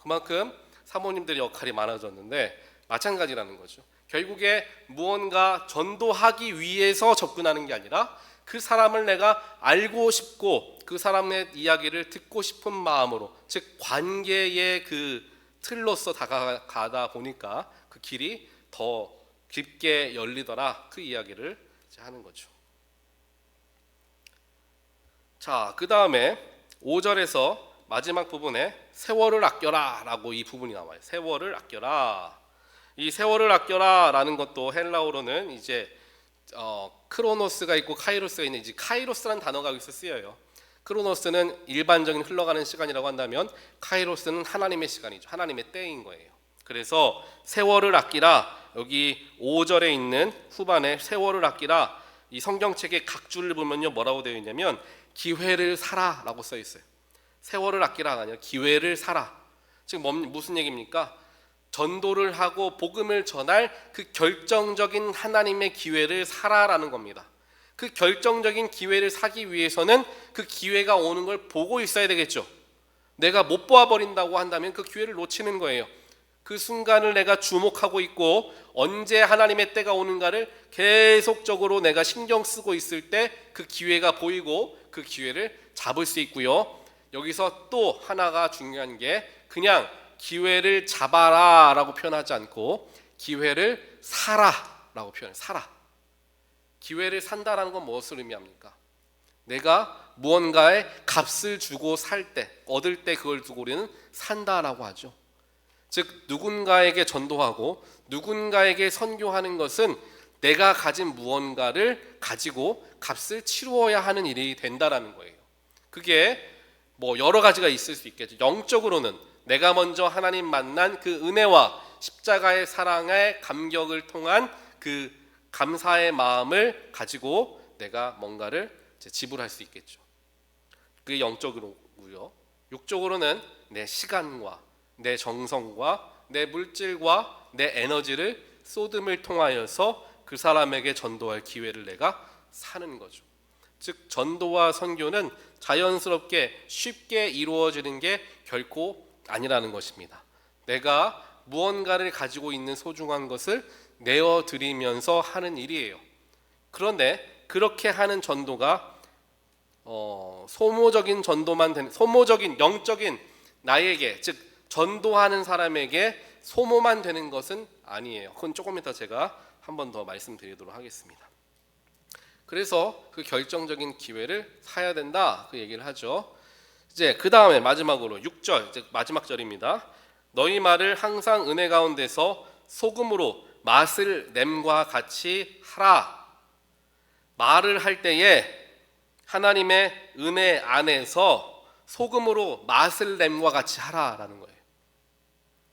그만큼 사모님들의 역할이 많아졌는데 마찬가지라는 거죠. 결국에 무언가 전도하기 위해서 접근하는 게 아니라 그 사람을 내가 알고 싶고 그 사람의 이야기를 듣고 싶은 마음으로, 즉 관계의 그 틀로서 다가가다 보니까 그 길이 더 깊게 열리더라, 그 이야기를 이제 하는 거죠. 자, 그 다음에 5절에서 마지막 부분에 세월을 아껴라 라고 이 부분이 나와요. 세월을 아껴라. 이 세월을 아껴라 라는 것도 헬라어로는 이제 크로노스가 있고 카이로스가 있는, 이제 카이로스라는 단어가 여기서 쓰여요. 크로노스는 일반적인 흘러가는 시간이라고 한다면 카이로스는 하나님의 시간이죠. 하나님의 때인 거예요. 그래서 세월을 아끼라, 여기 5절에 있는 후반에 세월을 아끼라, 이 성경책의 각 줄을 보면요 뭐라고 되어 있냐면 기회를 사라 라고 써 있어요. 세월을 아끼라가 아니라 기회를 사라. 즉 무슨 얘기입니까? 전도를 하고 복음을 전할 그 결정적인 하나님의 기회를 사라라는 겁니다. 그 결정적인 기회를 사기 위해서는 그 기회가 오는 걸 보고 있어야 되겠죠. 내가 못 보아버린다고 한다면 그 기회를 놓치는 거예요. 그 순간을 내가 주목하고 있고 언제 하나님의 때가 오는가를 계속적으로 내가 신경 쓰고 있을 때 그 기회가 보이고 그 기회를 잡을 수 있고요. 여기서 또 하나가 중요한 게 그냥 기회를 잡아라 라고 표현하지 않고 기회를 사라 라고 표현해요. 사라. 기회를 산다라는 건 무엇을 의미합니까? 내가 무언가에 값을 주고 살 때, 얻을 때 그걸 두고 우리는 산다라고 하죠. 즉 누군가에게 전도하고 누군가에게 선교하는 것은 내가 가진 무언가를 가지고 값을 치루어야 하는 일이 된다라는 거예요. 그게 뭐 여러 가지가 있을 수 있겠죠. 영적으로는 내가 먼저 하나님 만난 그 은혜와 십자가의 사랑의 감격을 통한 그 감사의 마음을 가지고 내가 뭔가를 지불할 수 있겠죠. 그게 영적으로고요. 육적으로는 내 시간과 내 정성과 내 물질과 내 에너지를 쏟음을 통하여서 그 사람에게 전도할 기회를 내가 사는 거죠. 즉 전도와 선교는 자연스럽게 쉽게 이루어지는 게 결코 아니라는 것입니다. 내가 무언가를 가지고 있는 소중한 것을 내어드리면서 하는 일이에요. 그런데 그렇게 하는 전도가 소모적인 전도만 되는, 소모적인 영적인 나에게, 즉 전도하는 사람에게 소모만 되는 것은 아니에요. 그건 조금 이따 제가 한 번 더 말씀드리도록 하겠습니다. 그래서 그 결정적인 기회를 사야 된다, 그 얘기를 하죠. 이제 그 다음에 마지막으로 6절, 이제 마지막 절입니다. 너희 말을 항상 은혜 가운데서 소금으로 맛을 냄과 같이 하라. 말을 할 때에 하나님의 은혜 안에서 소금으로 맛을 냄과 같이 하라라는 거예요.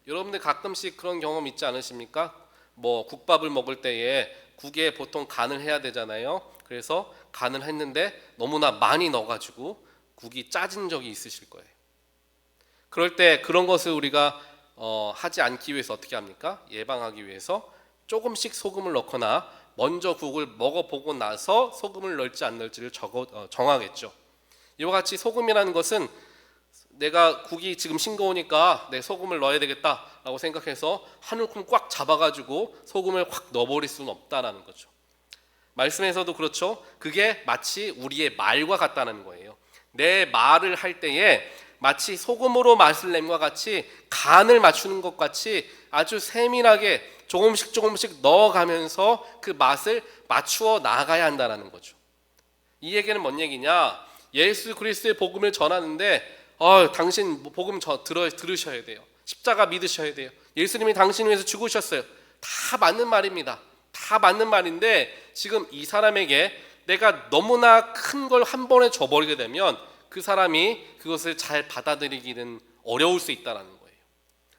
여러분들 가끔씩 그런 경험 있지 않으십니까? 뭐 국밥을 먹을 때에 국에 보통 간을 해야 되잖아요. 그래서 간을 했는데 너무나 많이 넣어가지고 국이 짜진 적이 있으실 거예요. 그럴 때 그런 것을 우리가 하지 않기 위해서 어떻게 합니까? 예방하기 위해서 조금씩 소금을 넣거나 먼저 국을 먹어보고 나서 소금을 넣을지 안 넣을지를 정하겠죠. 이와 같이 소금이라는 것은 내가 국이 지금 싱거우니까 내 소금을 넣어야 되겠다라고 생각해서 한 움큼 꽉 잡아가지고 소금을 확 넣어버릴 수는 없다라는 거죠. 말씀에서도 그렇죠. 그게 마치 우리의 말과 같다는 거예요. 내 말을 할 때에 마치 소금으로 맛을 냄과 같이 간을 맞추는 것 같이 아주 세밀하게 조금씩 넣어가면서 그 맛을 맞추어 나가야 한다는 거죠. 이 얘기는 뭔 얘기냐? 예수 그리스도의 복음을 전하는데 당신 복음 들으셔야 돼요. 십자가 믿으셔야 돼요. 예수님이 당신 위해서 죽으셨어요. 다 맞는 말입니다. 다 맞는 말인데 지금 이 사람에게 내가 너무나 큰 걸 한 번에 줘버리게 되면 그 사람이 그것을 잘 받아들이기는 어려울 수 있다는 거예요.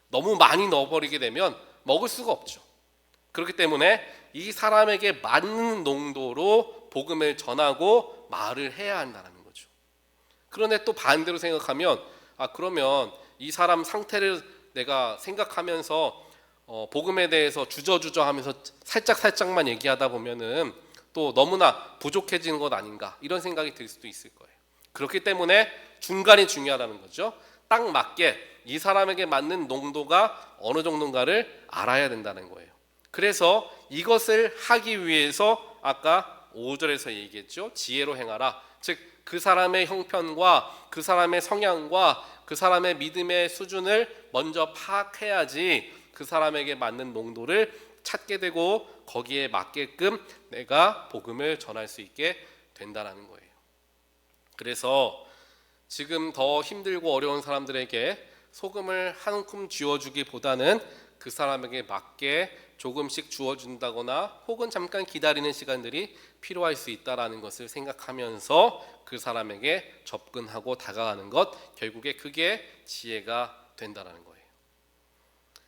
너무 많이 넣어버리게 되면 먹을 수가 없죠. 그렇기 때문에 이 사람에게 맞는 농도로 복음을 전하고 말을 해야 한다는 거죠. 그런데 또 반대로 생각하면 그러면 이 사람 상태를 내가 생각하면서 복음에 대해서 주저하면서 살짝만 얘기하다 보면은 또 너무나 부족해지는 것 아닌가 이런 생각이 들 수도 있을 거예요. 그렇기 때문에 중간이 중요하다는 거죠. 딱 맞게 이 사람에게 맞는 농도가 어느 정도인가를 알아야 된다는 거예요. 그래서 이것을 하기 위해서 아까 5절에서 얘기했죠. 지혜로 행하라. 즉 그 사람의 형편과 그 사람의 성향과 그 사람의 믿음의 수준을 먼저 파악해야지 그 사람에게 맞는 농도를 찾게 되고 거기에 맞게끔 내가 복음을 전할 수 있게 된다는 거예요. 그래서 지금 더 힘들고 어려운 사람들에게 소금을 한 움큼 쥐어주기보다는 그 사람에게 맞게 조금씩 주어준다거나 혹은 잠깐 기다리는 시간들이 필요할 수 있다는 것을 생각하면서 그 사람에게 접근하고 다가가는 것, 결국에 그게 지혜가 된다는 거예요.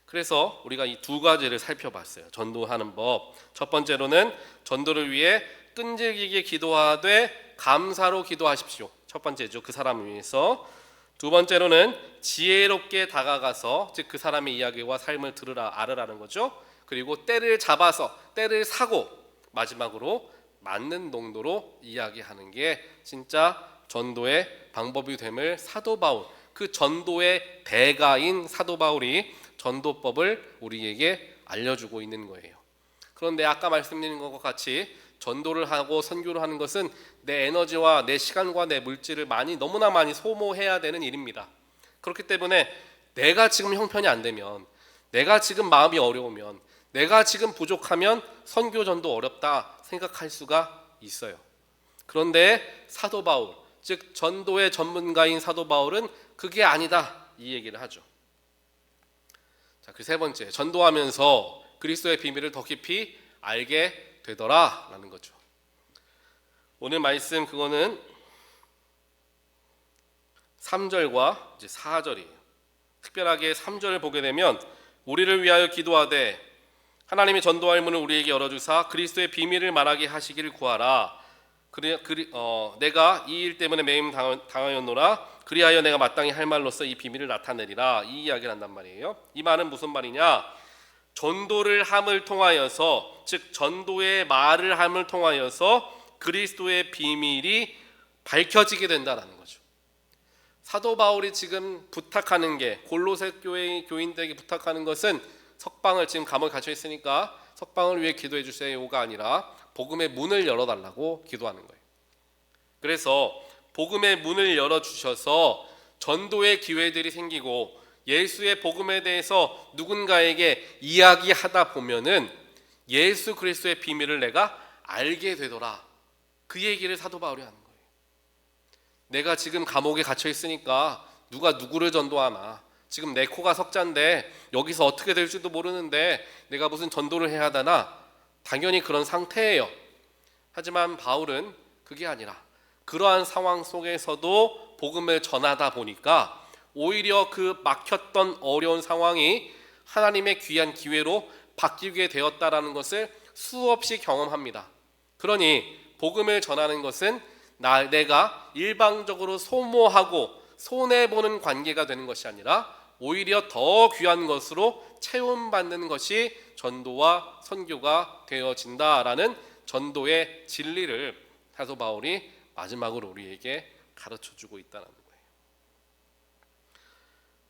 그래서 우리가 이 두 가지를 살펴봤어요. 전도하는 법. 첫 번째로는 전도를 위해 끈질기게 기도하되 감사로 기도하십시오. 첫 번째죠. 그 사람을 위해서. 두 번째로는 지혜롭게 다가가서 즉 그 사람의 이야기와 삶을 알으라는 거죠. 그리고 때를 잡아서 때를 사고 마지막으로 맞는 농도로 이야기하는 게 진짜 전도의 방법이 됨을 사도 바울, 그 전도의 대가인 사도 바울이 전도법을 우리에게 알려주고 있는 거예요. 그런데 아까 말씀드린 것과 같이 전도를 하고 선교를 하는 것은 내 에너지와 내 시간과 내 물질을 너무나 많이 소모해야 되는 일입니다. 그렇기 때문에 내가 지금 형편이 안 되면, 내가 지금 마음이 어려우면, 내가 지금 부족하면 선교 전도 어렵다 생각할 수가 있어요. 그런데 사도 바울, 즉 전도의 전문가인 사도 바울은 그게 아니다 이 얘기를 하죠. 자, 그 세 번째, 전도하면서 그리스도의 비밀을 더 깊이 알게 되더라라는 거죠. 오늘 말씀 그거는 3절과 이제 4절이에요. 특별하게 3절을 보게 되면 우리를 위하여 기도하되 하나님이 전도할 문을 우리에게 열어주사 그리스도의 비밀을 말하게 하시기를 구하라. 내가 이 일 때문에 매임 당하였노라. 그리하여 내가 마땅히 할 말로써 이 비밀을 나타내리라. 이 이야기를 한단 말이에요. 이 말은 무슨 말이냐? 전도를 함을 통하여서, 즉 전도의 말을 함을 통하여서 그리스도의 비밀이 밝혀지게 된다는 거죠. 사도 바울이 지금 부탁하는 게, 골로새 교회 교인들에게 부탁하는 것은 석방을, 지금 감옥에 갇혀 있으니까 석방을 위해 기도해 주세요가 아니라 복음의 문을 열어달라고 기도하는 거예요. 그래서 복음의 문을 열어주셔서 전도의 기회들이 생기고 예수의 복음에 대해서 누군가에게 이야기하다 보면은 예수 그리스도의 비밀을 내가 알게 되더라. 그 얘기를 사도 바울이 하는 거예요. 내가 지금 감옥에 갇혀 있으니까 누가 누구를 전도하나, 지금 내 코가 석자인데 여기서 어떻게 될지도 모르는데 내가 무슨 전도를 해야 하나? 당연히 그런 상태예요. 하지만 바울은 그게 아니라 그러한 상황 속에서도 복음을 전하다 보니까 오히려 그 막혔던 어려운 상황이 하나님의 귀한 기회로 바뀌게 되었다라는 것을 수없이 경험합니다. 그러니 복음을 전하는 것은 내가 일방적으로 소모하고 손해보는 관계가 되는 것이 아니라 오히려 더 귀한 것으로 채움받는 것이 전도와 선교가 되어진다라는 전도의 진리를 사도 바울이 마지막으로 우리에게 가르쳐주고 있다는 거예요.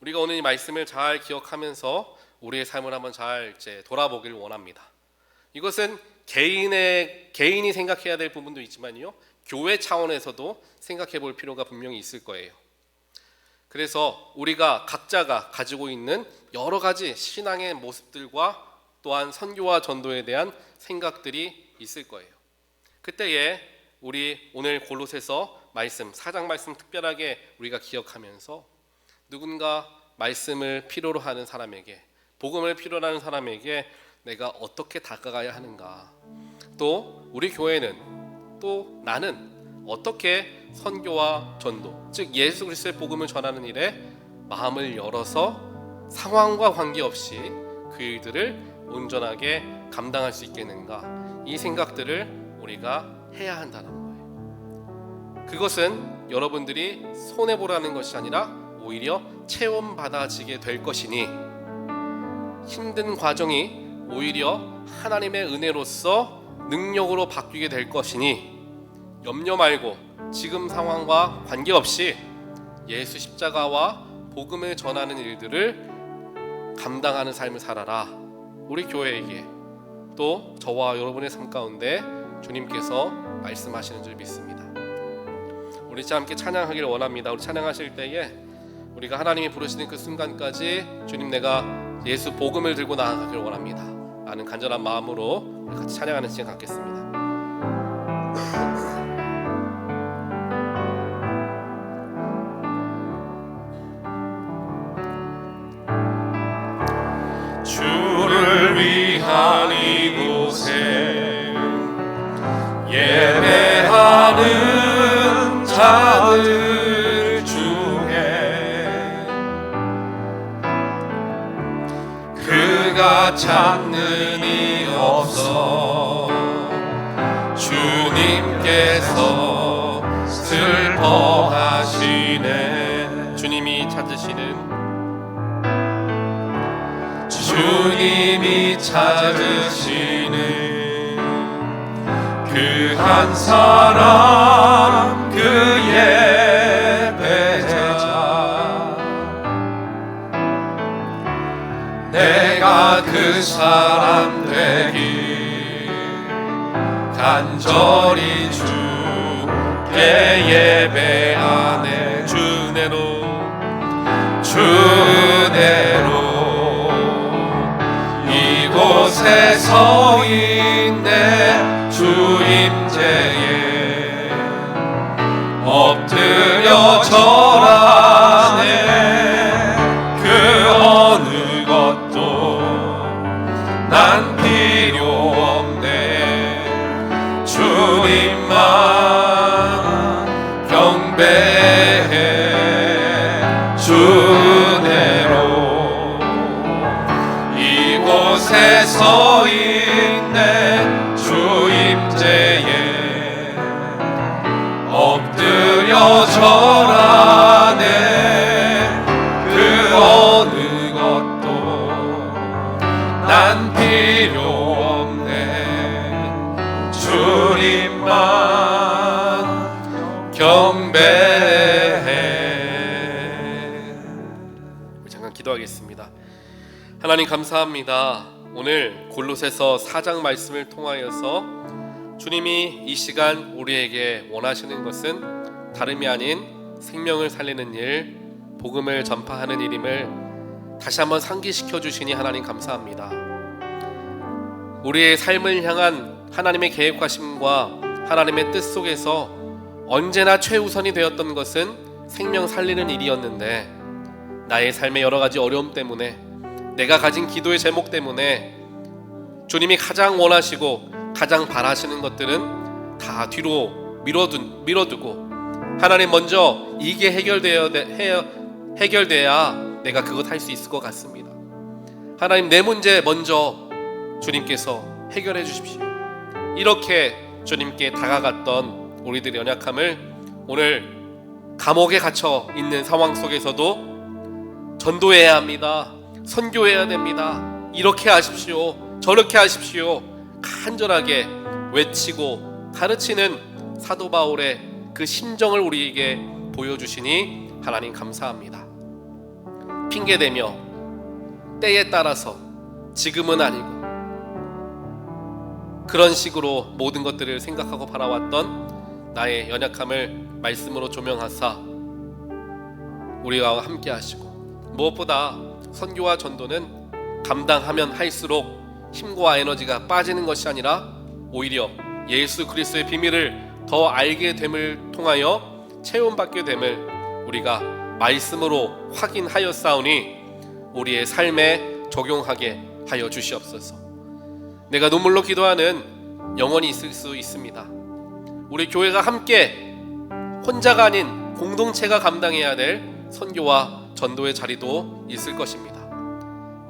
우리가 오늘 이 말씀을 잘 기억하면서 우리의 삶을 한번 잘 돌아보길 원합니다. 이것은 개인이 생각해야 될 부분도 있지만요, 교회 차원에서도 생각해 볼 필요가 분명히 있을 거예요. 그래서 우리가 각자가 가지고 있는 여러 가지 신앙의 모습들과 또한 선교와 전도에 대한 생각들이 있을 거예요. 그때에 우리 오늘 골로새서 말씀 4장 말씀 특별하게 우리가 기억하면서 누군가 말씀을 필요로 하는 사람에게, 복음을 필요로 하는 사람에게 내가 어떻게 다가가야 하는가, 또 우리 교회는, 또 나는 어떻게 선교와 전도, 즉 예수 그리스도의 복음을 전하는 일에 마음을 열어서 상황과 관계없이 그 일들을 온전하게 감당할 수 있겠는가, 이 생각들을 우리가 해야 한다는 거예요. 그것은 여러분들이 손해보라는 것이 아니라 오히려 체험받아지게 될 것이니, 힘든 과정이 오히려 하나님의 은혜로서 능력으로 바뀌게 될 것이니 염려 말고 지금 상황과 관계없이 예수 십자가와 복음을 전하는 일들을 감당하는 삶을 살아라. 우리 교회에게, 또 저와 여러분의 삶 가운데 주님께서 말씀하시는 줄 믿습니다. 우리 함께 찬양하기를 원합니다. 우리 찬양하실 때에 우리가 하나님이 부르시는 그 순간까지 주님, 내가 예수 복음을 들고 나아가기를 원합니다 라는 간절한 마음으로 우리 같이 찬양하는 시간 갖겠습니다. 주를 위한 이곳에 예배하는 자들 중에 그가 찾는 이 없어 주님께서 슬퍼하시네. 주님이 찾으시는 그 한 사람, 그 예배자, 내가 그 사람 되길 간절히 주께 예배하네. 주내로 이곳에 서 있네. 주 임재에 엎드려 절하네. 그 어느 것도 난 필요 없네. 주님만 경배해. 주내로 이곳에 서 있네. 주 임재에 엎드려 절하네. 그 어느 것도 난 필요 없네. 주님만 경배해. 잠깐 기도하겠습니다. 하나님 감사합니다. 오늘 골로새서 4장 말씀을 통하여서 주님이 이 시간 우리에게 원하시는 것은 다름이 아닌 생명을 살리는 일, 복음을 전파하는 일임을 다시 한번 상기시켜 주시니 하나님 감사합니다. 우리의 삶을 향한 하나님의 계획하심과 하나님의 뜻 속에서 언제나 최우선이 되었던 것은 생명 살리는 일이었는데, 나의 삶의 여러 가지 어려움 때문에, 내가 가진 기도의 제목 때문에 주님이 가장 원하시고 가장 바라시는 것들은 다 뒤로 밀어두고 하나님 먼저 이게 해결돼야 내가 그것 할 수 있을 것 같습니다. 하나님, 내 문제 먼저 주님께서 해결해 주십시오. 이렇게 주님께 다가갔던 우리들의 연약함을 오늘 감옥에 갇혀 있는 상황 속에서도 전도해야 합니다. 선교해야 됩니다. 이렇게 하십시오. 저렇게 하십시오. 간절하게 외치고 가르치는 사도 바울의 그 심정을 우리에게 보여주시니 하나님 감사합니다. 핑계대며 때에 따라서 지금은 아니고 그런 식으로 모든 것들을 생각하고 바라왔던 나의 연약함을 말씀으로 조명하사 우리와 함께 하시고, 무엇보다 선교와 전도는 감당하면 할수록 힘과 에너지가 빠지는 것이 아니라 오히려 예수 그리스도의 비밀을 더 알게 됨을 통하여 체험받게 됨을 우리가 말씀으로 확인하였사오니 우리의 삶에 적용하게 하여 주시옵소서. 내가 눈물로 기도하는 영혼이 있을 수 있습니다. 우리 교회가 함께 혼자가 아닌 공동체가 감당해야 될 선교와 전도의 자리도 있을 것입니다.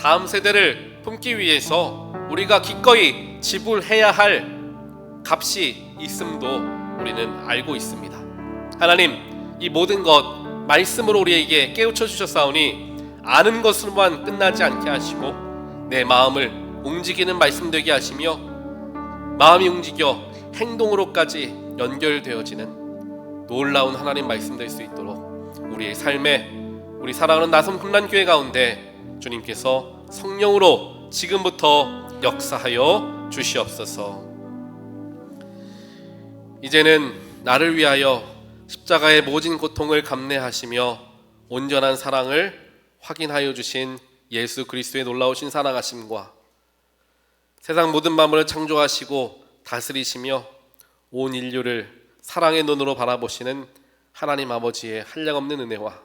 다음 세대를 품기 위해서 우리가 기꺼이 지불해야 할 값이 있음도 우리는 알고 있습니다. 하나님, 이 모든 것 말씀으로 우리에게 깨우쳐 주셨사오니 아는 것으로만 끝나지 않게 하시고 내 마음을 움직이는 말씀 되게 하시며 마음이 움직여 행동으로까지 연결되어지는 놀라운 하나님 말씀 될 수 있도록 우리의 삶에, 우리 살아가는 나섬 훈련교회 가운데 주님께서 성령으로 지금부터 역사하여 주시옵소서. 이제는 나를 위하여 십자가의 모진 고통을 감내하시며 온전한 사랑을 확인하여 주신 예수 그리스도의 놀라우신 사랑하심과 세상 모든 만물을 창조하시고 다스리시며 온 인류를 사랑의 눈으로 바라보시는 하나님 아버지의 한량없는 은혜와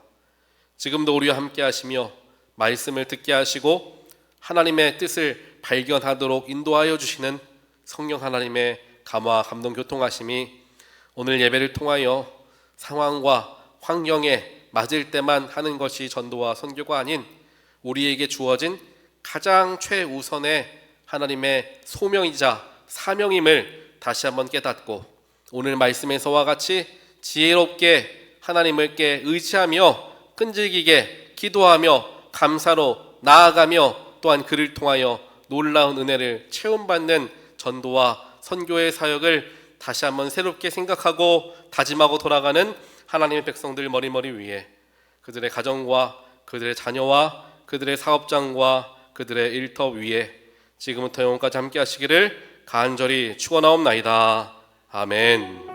지금도 우리와 함께 하시며 말씀을 듣게 하시고 하나님의 뜻을 발견하도록 인도하여 주시는 성령 하나님의 감화 감동 교통하심이 오늘 예배를 통하여 상황과 환경에 맞을 때만 하는 것이 전도와 선교가 아닌 우리에게 주어진 가장 최우선의 하나님의 소명이자 사명임을 다시 한번 깨닫고 오늘 말씀에서와 같이 지혜롭게 하나님께 의지하며 끈질기게 기도하며 감사로 나아가며 또한 그를 통하여 놀라운 은혜를 체험받는 전도와 선교의 사역을 다시 한번 새롭게 생각하고 다짐하고 돌아가는 하나님의 백성들 머리머리 위에 그들의 가정과 그들의 자녀와 그들의 사업장과 그들의 일터 위에 지금부터 영원까지 함께 하시기를 간절히 축원하옵나이다. 아멘.